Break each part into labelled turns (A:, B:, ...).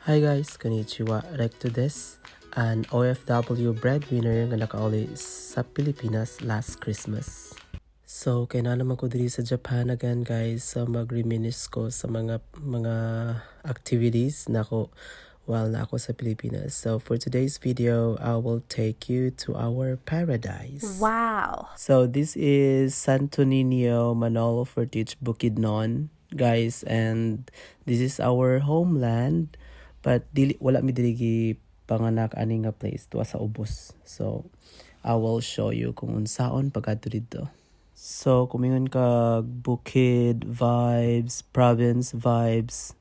A: Hi guys, konnichiwa. Recto des, an OFW breadwinner nga nakauli sa Pilipinas last Christmas. So, kaya na naman ko diri sa Japan again guys, so mag-reminisce ko sa mga activities na ako while na ako sa Pilipinas. So, for today's video, I will take you to our paradise.
B: Wow.
A: So, this is Santo Niño, Manolo Fortich, Bukidnon, guys, and this is our homeland. But wala mi diri panganak ani nga place tuwa sa ubos. So I will show you kung unsaon pagadto dito. So kumingon ka bukid vibes, province vibes,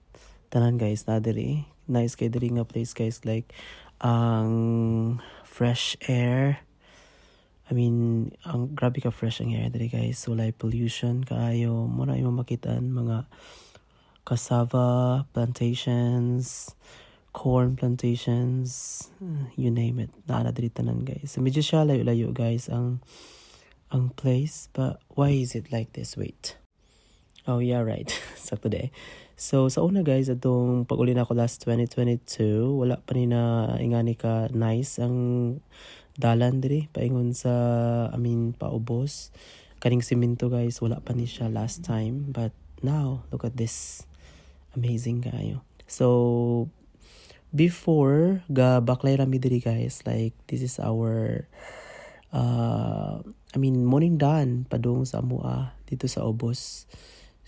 A: tanan guys na diri. Nice kay diri nga place guys, like ang fresh air. I mean, ang grabe ka fresh ang air diri guys. Wala pollution kaayo. Mura imong makitaan mga cassava plantations, corn plantations, you name it. Naana diri tanan guys. So medyo siya layo-layo guys ang place, but why is it like this? Wait. Oh yeah, right. Sakto day. So sa una guys, atong pag-uli na ako last 2022, wala pa ni na ingani ka nice ang dalan diri paingon sa paubos. Kaning simento guys, wala pa ni siya last time, but now look at this. Amazing kayo. So before ga baklay rami diri guys, like this is our morning dawn padung sa amua dito sa ubos.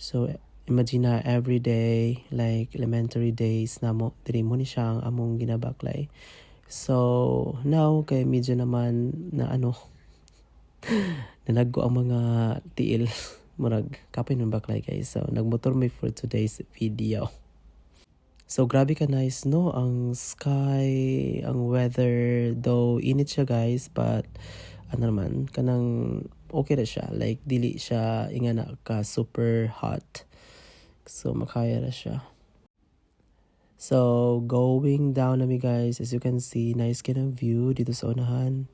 A: So imagine na every day, like elementary days na mo diri mo ni siya ang among ginabaklay. So now kay medyo naman na nalaggo ang mga tiil murag kapay ng baklay guys. So nagmotor mi for today's video. So grabe ka nice no ang sky, ang weather, though init siya guys, but naman kanang okay na siya, like dili siya ingana ka super hot. So makaya na siya. So going down nami guys, as you can see, nice kinang view dito sa unahan.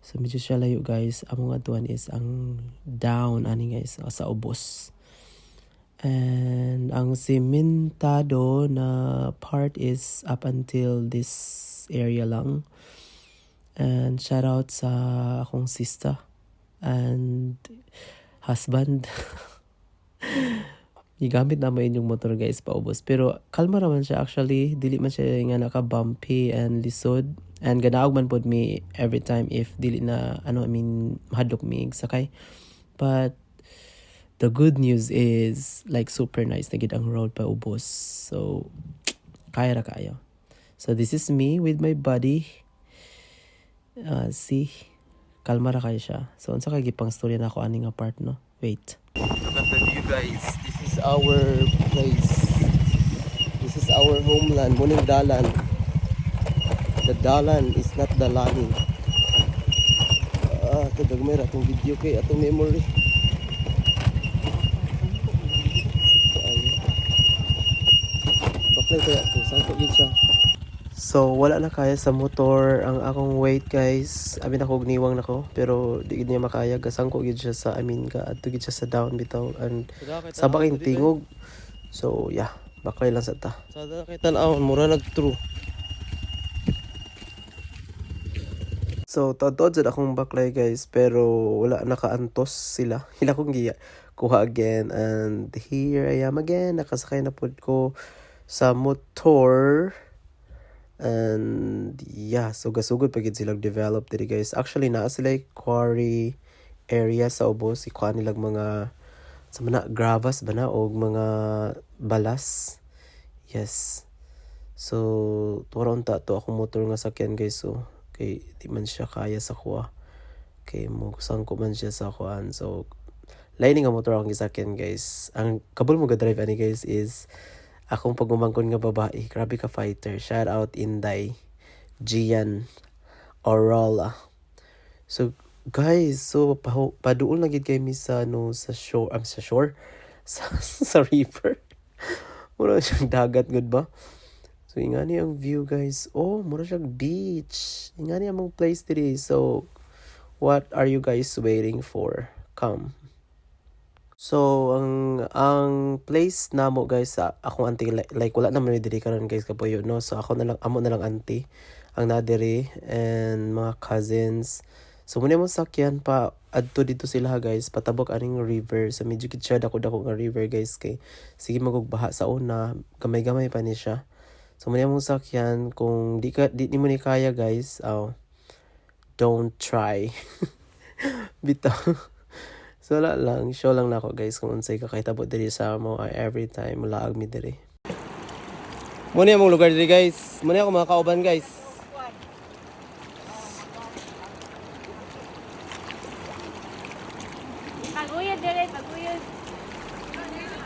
A: So medyo siya layo guys. Among atuan is ang down ani guys sa ubos. And ang simentado na part is up until this area lang. And shout out sa akong sister and husband. Gigamit naman yung motor guys paubos. Pero kalma naman siya actually. Dili man siya nga naka-bumpy and lisod. And ganaog man pod me every time if dili na mahadlok mi sakay. But the good news is like super nice na gid ang road paubos. So kaya ra kayo. So this is me with my buddy. See, kalma ra kayo siya. So unsa kay gipang storya na ako ani nga part no. Wait. Look at the view guys. This is our place. This is our homeland, Muning Dalan. The Dalan is not Dalani. Kadagmay ra atong video kay atong memory. Baklay kaya ito, sangko gid siya. So wala na kaya sa motor ang akong weight guys. Ako gniwang nako pero di gid niya makaya, gasangko gid siya sa adto gid siya sa down bitaw and sa baking tingog. So yeah, baklay lang sa ta. Sa kay tan-aw mura nag-true. So totoo jud akong baklay guys, pero wala nakaantos sila. Hila kong kuha again, and here I am again. Nakasakay na pod ko sa motor. And yeah, so gasugod pagid sila develop diri guys. Actually naa sila quarry area sa ubos, ikuha nilang mga sa mana gravas ba na og mga balas. Yes. So turon ta to akong motor nga sakyan guys. So kay di man siya kaya sa kuha. Kay mo sangko man siya sa kuan. So lain nga motor akong gisakyan guys. Ang kabul mo ga drive ani guys is akong pagmumangkon nga babae. Grabe ka fighter. Shout out Inday, Gian, Aurora. So guys, so paduol na gid kay mi sa sa shore, sa river. Mura siyang dagat gud ba? So ingani ang view guys. Oh, mura siyang beach. Ingani among place diri. So what are you guys waiting for? Come. So, ang place namo guys, sa akong auntie, like wala naman may diri karon guys kapuyo, no? So, ako na lang, amo na lang auntie, ang nadiri, and mga cousins. So, muna mo sakyan pa, adto dito sila guys, patabok aning river. So, medyo kitsyad ako nga river guys, kay sige magugbaha sa una, gamay-gamay pa ni siya. So, muna mo sakyan, kung di mo ni kaya guys, don't try. Bitaw. So wala lang, show lang nako guys kung unsay kakahitabo diri sa mo every time mulaag mi diri. Muna yung lugar diri guys. Muna ako mga kauban guys.
B: Paguyod dire, paguyod.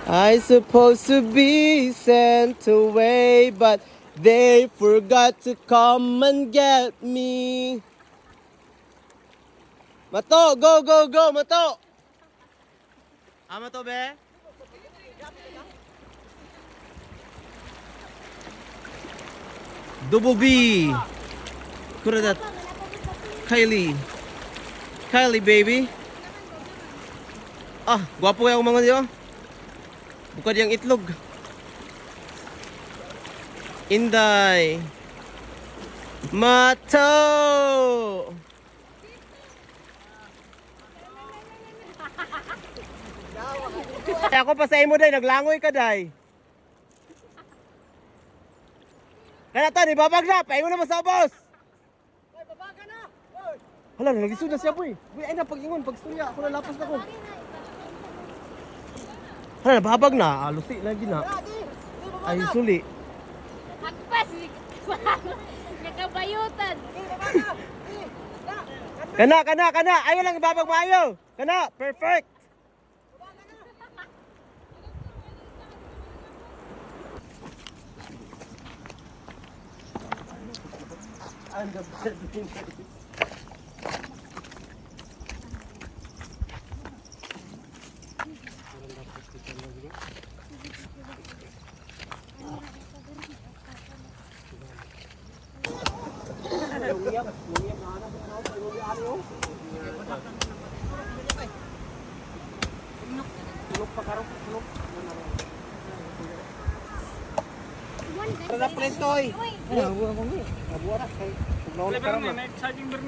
A: I supposed to be sent away, but they forgot to come and get me. Mato, go, go, go, Mato! Mato, be? Double B! Kuradat. Kylie. Kylie, baby. Gwapo yung mga niyo. Bukad yung itlog. Inday. Mato! Ako pa sa imo day, naglangoy ka day. Kaya to, ni babag na, paingon na sa boss. Ay, babaga na. Hala, nagisod na siya boy. Boy, ay na pag-ingon, pag-storya, ako nalapas na ko. Hala, nababag na, lusi lagi na. Ay, suli.
B: Agpas. Nakabayutan.
A: Kana. Ayaw lang ibabag maayo. Kana, perfect.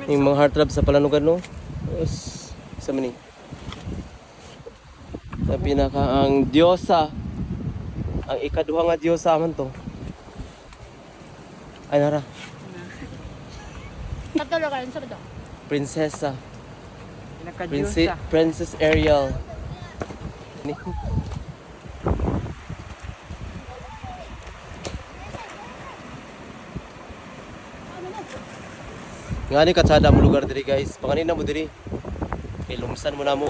A: Yung mga heartthrob sa palanugan no. Sa mani. Sa pinaka ang diyosa. Ang ikaduha nga diyosa man to. Ay nara.
B: Katulog ka rin sa bado.
A: Prinsesa. Princess Ariel. Nga ni katsada mo lugar diri guys. Panganina mo diri. Kay lumsan mo na mo.